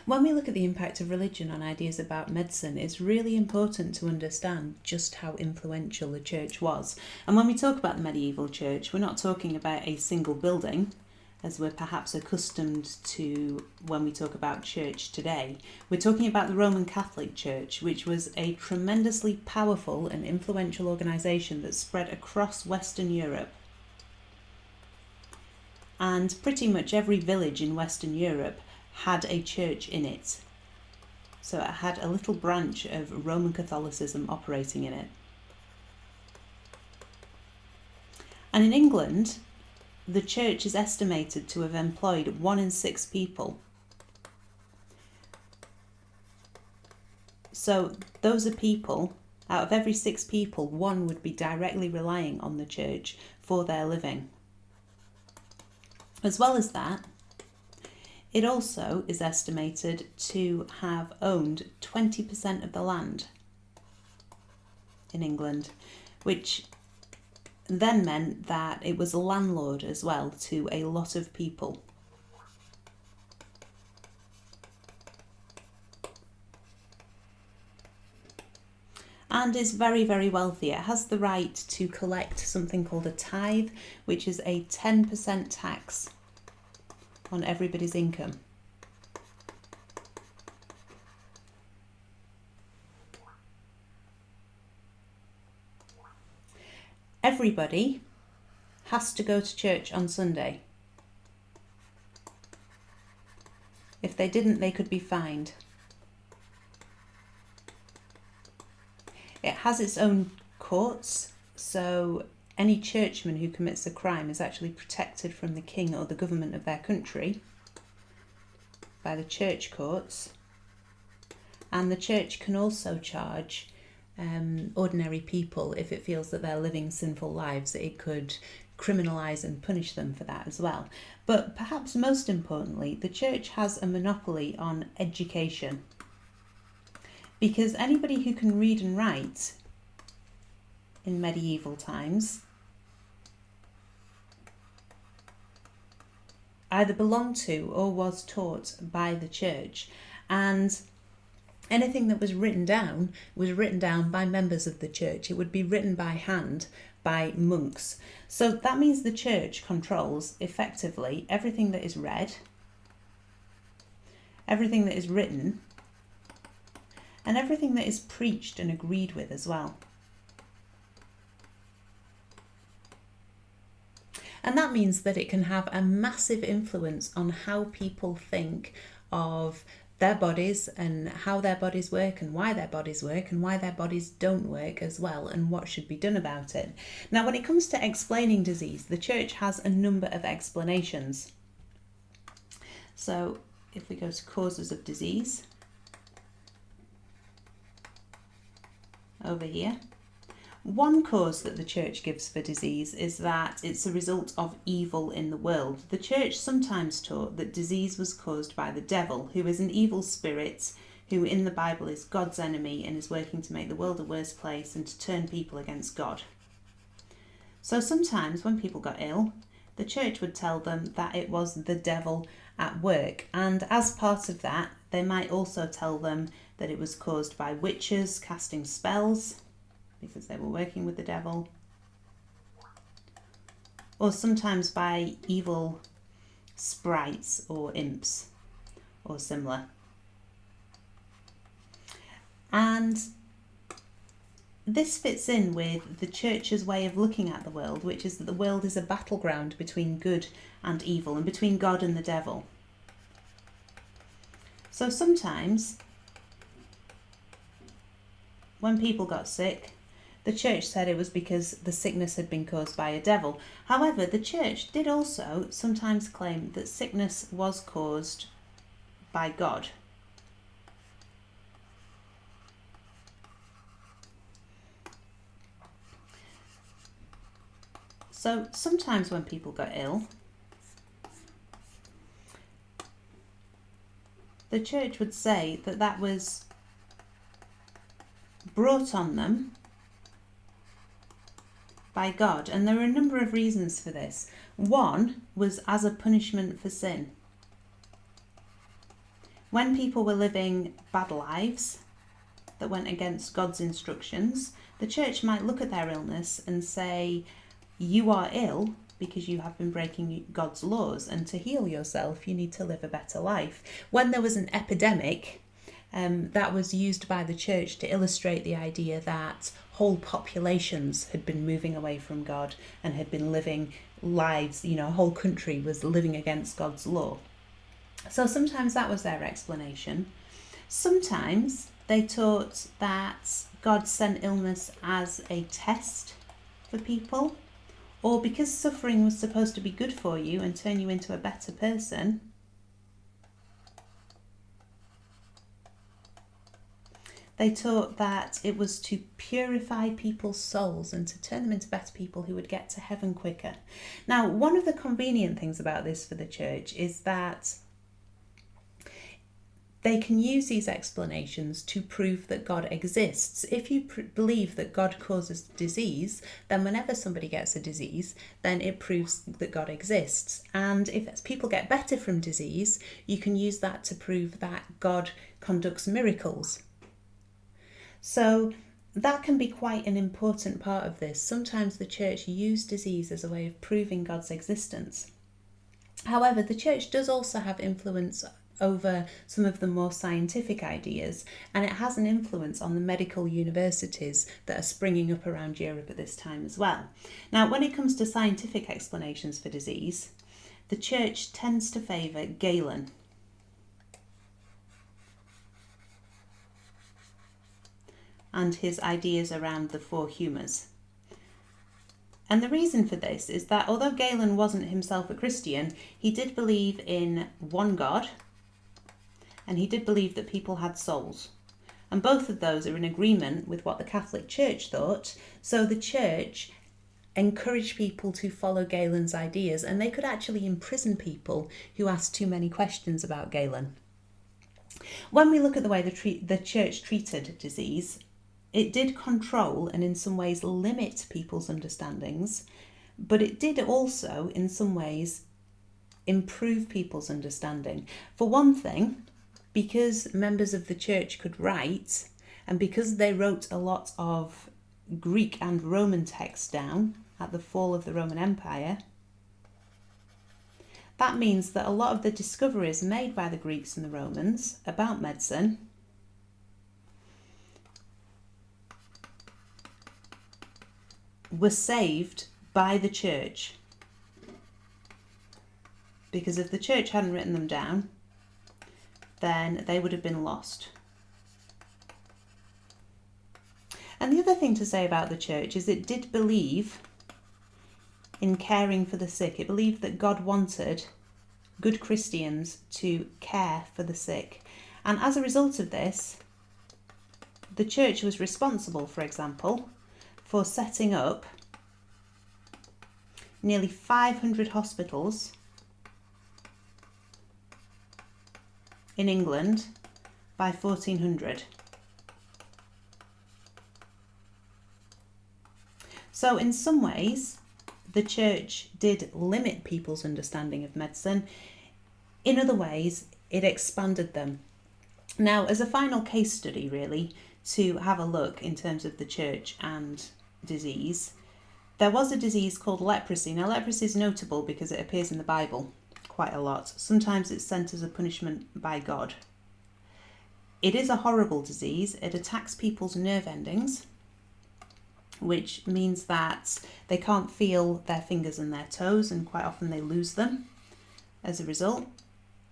When we look at the impact of religion on ideas about medicine, it's really important to understand just how influential the church was. And when we talk about the medieval church, we're not talking about a single building, as we're perhaps accustomed to when we talk about church today. We're talking about the Roman Catholic Church, which was a tremendously powerful and influential organisation that spread across Western Europe. And pretty much every village in Western Europe had a church in it. So it had a little branch of Roman Catholicism operating in it. And in England, the church is estimated to have employed 1 in 6 people. So those are people, out of every 6 people, 1 would be directly relying on the church for their living. As well as that, it also is estimated to have owned 20% of the land in England, which then meant that it was a landlord as well to a lot of people. And is very, very wealthy. It has the right to collect something called a tithe, which is a 10% tax on everybody's income. Everybody has to go to church on Sunday. If they didn't, they could be fined. It has its own courts, so any churchman who commits a crime is actually protected from the king or the government of their country by the church courts. And the church can also charge ordinary people if it feels that they're living sinful lives. It could criminalise and punish them for that as well. But perhaps most importantly, the church has a monopoly on education, because anybody who can read and write in medieval times either belonged to or was taught by the church, and anything that was written down by members of the church. It would be written by hand by monks. So that means the church controls effectively everything that is read, everything that is written, and everything that is preached and agreed with as well. And that means that it can have a massive influence on how people think of their bodies and how their bodies work and why their bodies work and why their bodies don't work as well, and what should be done about it. Now, when it comes to explaining disease, the church has a number of explanations. So if we go to causes of disease, over here, one cause that the church gives for disease is that it's a result of evil in the world. The church sometimes taught that disease was caused by the devil, who is an evil spirit who in the Bible is God's enemy and is working to make the world a worse place and to turn people against God. So sometimes when people got ill, the church would tell them that it was the devil at work, and as part of that they might also tell them that it was caused by witches casting spells because they were working with the devil, or sometimes by evil sprites or imps or similar. And this fits in with the church's way of looking at the world, which is that the world is a battleground between good and evil, and between God and the devil. So sometimes when people got sick, the church said it was because the sickness had been caused by a devil. However, the church did also sometimes claim that sickness was caused by God. So sometimes when people got ill, the church would say that that was brought on them by God. And there are a number of reasons for this. One was as a punishment for sin. When people were living bad lives that went against God's instructions, the church might look at their illness and say, you are ill because you have been breaking God's laws, and to heal yourself you need to live a better life. When there was an epidemic, that was used by the church to illustrate the idea that whole populations had been moving away from God and had been living lives, a whole country was living against God's law. So sometimes that was their explanation. Sometimes they taught that God sent illness as a test for people, or because suffering was supposed to be good for you and turn you into a better person. They taught that it was to purify people's souls and to turn them into better people who would get to heaven quicker. Now, one of the convenient things about this for the church is that they can use these explanations to prove that God exists. If you believe that God causes disease, then whenever somebody gets a disease, then it proves that God exists. And if people get better from disease, you can use that to prove that God conducts miracles. So that can be quite an important part of this. Sometimes the church used disease as a way of proving God's existence. However, the church does also have influence over some of the more scientific ideas, and it has an influence on the medical universities that are springing up around Europe at this time as well. Now, when it comes to scientific explanations for disease, the church tends to favour Galen. And his ideas around the four humours. And the reason for this is that although Galen wasn't himself a Christian, he did believe in one God, and he did believe that people had souls. And both of those are in agreement with what the Catholic Church thought, so the church encouraged people to follow Galen's ideas, and they could actually imprison people who asked too many questions about Galen. When we look at the way the church treated disease, it did control and in some ways limit people's understandings, but it did also in some ways improve people's understanding. For one thing, because members of the church could write, and because they wrote a lot of Greek and Roman texts down at the fall of the Roman Empire, that means that a lot of the discoveries made by the Greeks and the Romans about medicine were saved by the church, because if the church hadn't written them down, then they would have been lost. And the other thing to say about the church is it did believe in caring for the sick. It believed that God wanted good Christians to care for the sick. And as a result of this, the church was responsible, for example, for setting up nearly 500 hospitals in England by 1400. So in some ways, the church did limit people's understanding of medicine. In other ways, it expanded them. Now, as a final case study, really, to have a look in terms of the church and disease, there was a disease called leprosy. Now, leprosy is notable because it appears in the Bible quite a lot. Sometimes it's sent as a punishment by God. It is a horrible disease. It attacks people's nerve endings, which means that they can't feel their fingers and their toes, and quite often they lose them as a result.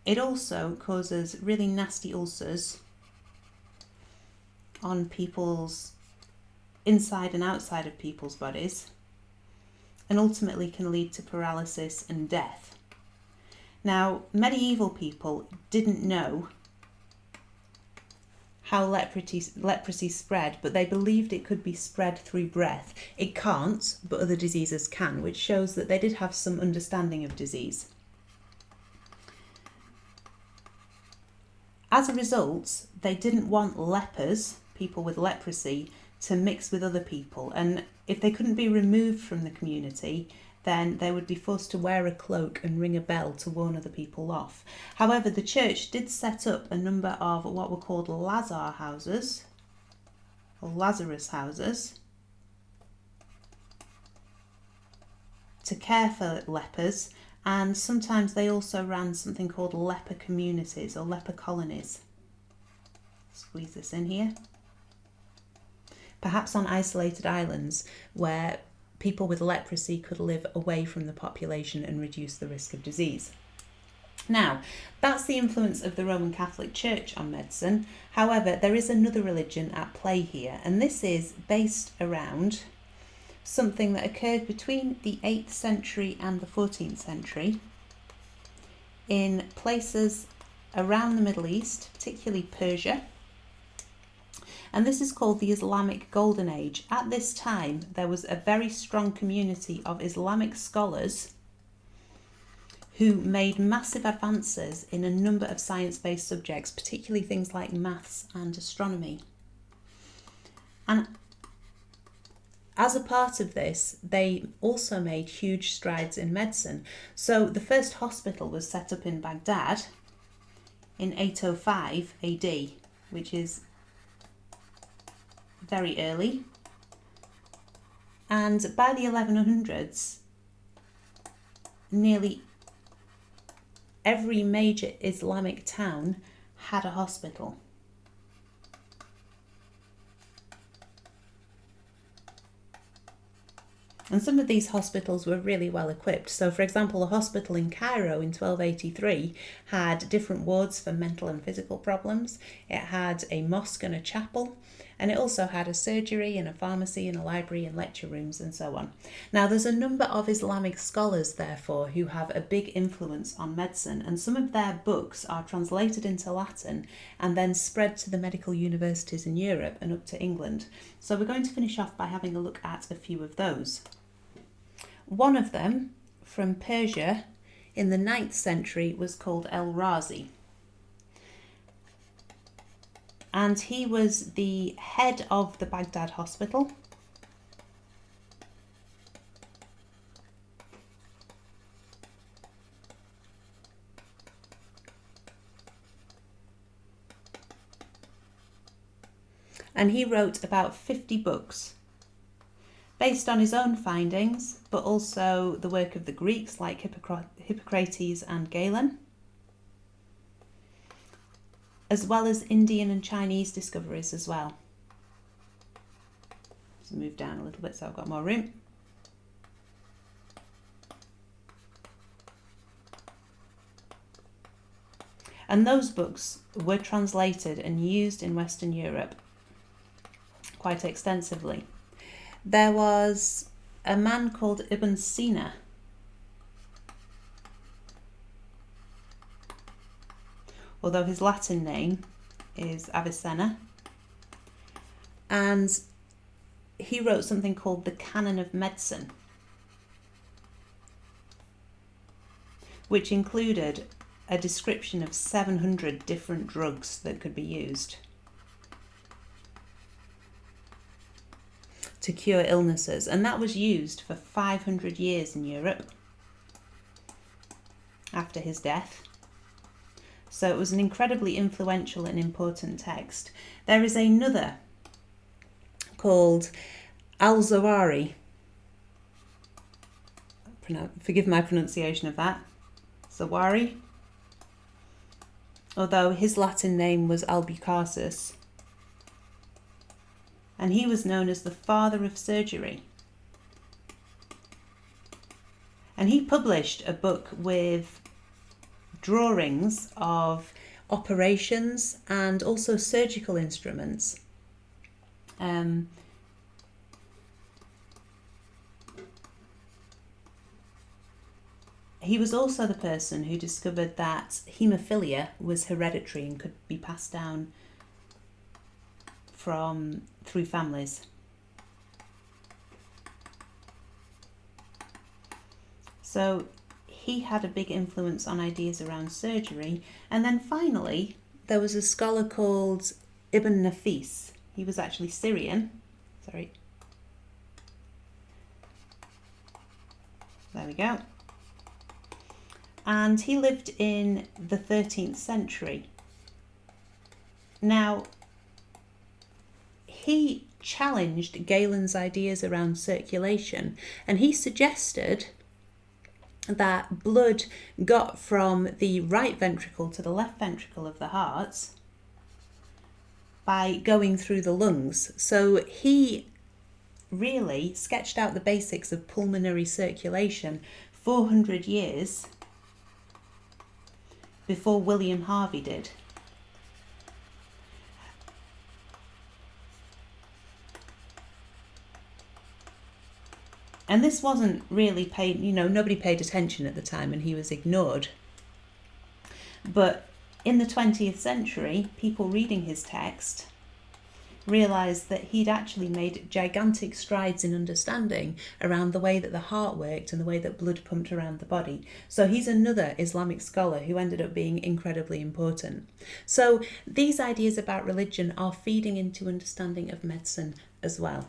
It also causes really nasty ulcers on people's inside and outside of people's bodies, and ultimately can lead to paralysis and death. Now, medieval people didn't know how leprosy spread, but they believed it could be spread through breath. It can't, but other diseases can, which shows that they did have some understanding of disease. As a result, they didn't want lepers, people with leprosy, to mix with other people, and if they couldn't be removed from the community, then they would be forced to wear a cloak and ring a bell to warn other people off. However, the church did set up a number of what were called Lazar houses, or Lazarus houses, to care for lepers, and sometimes they also ran something called leper communities or leper colonies. Squeeze this in here. Perhaps on isolated islands where people with leprosy could live away from the population and reduce the risk of disease. Now, that's the influence of the Roman Catholic Church on medicine. However, there is another religion at play here, and this is based around something that occurred between the 8th century and the 14th century in places around the Middle East, particularly Persia. And this is called the Islamic Golden Age. At this time, there was a very strong community of Islamic scholars who made massive advances in a number of science-based subjects, particularly things like maths and astronomy. And as a part of this, they also made huge strides in medicine. So the first hospital was set up in Baghdad in 805 AD, which is very early. And by the 1100s, nearly every major Islamic town had a hospital. And some of these hospitals were really well equipped. So, for example, a hospital in Cairo in 1283 had different wards for mental and physical problems. It had a mosque and a chapel, and it also had a surgery and a pharmacy and a library and lecture rooms and so on. Now, there's a number of Islamic scholars, therefore, who have a big influence on medicine, and some of their books are translated into Latin and then spread to the medical universities in Europe and up to England. So we're going to finish off by having a look at a few of those. One of them, from Persia in the 9th century, was called El-Razi. And he was the head of the Baghdad hospital. And he wrote about 50 books based on his own findings, but also the work of the Greeks like Hippocrates and Galen, as well as Indian and Chinese discoveries as well. Let's move down a little bit so I've got more room. And those books were translated and used in Western Europe quite extensively. There was a man called Ibn Sina, although his Latin name is Avicenna, and he wrote something called the Canon of Medicine, which included a description of 700 different drugs that could be used to cure illnesses, and that was used for 500 years in Europe after his death. So it was an incredibly influential and important text. There is another called Al-Zawari. Forgive my pronunciation of that. Zawari. Although his Latin name was Albucasis. And he was known as the father of surgery. And he published a book with drawings of operations and also surgical instruments. He was also the person who discovered that haemophilia was hereditary and could be passed down through families. So he had a big influence on ideas around surgery. And then finally, there was a scholar called Ibn Nafis. He was actually Syrian. There we go. And he lived in the 13th century. Now, he challenged Galen's ideas around circulation, and he suggested that blood got from the right ventricle to the left ventricle of the heart by going through the lungs. So he really sketched out the basics of pulmonary circulation 400 years before William Harvey did. And this wasn't really paid, nobody paid attention at the time and he was ignored. But in the 20th century, people reading his text realised that he'd actually made gigantic strides in understanding around the way that the heart worked and the way that blood pumped around the body. So he's another Islamic scholar who ended up being incredibly important. So these ideas about religion are feeding into understanding of medicine as well.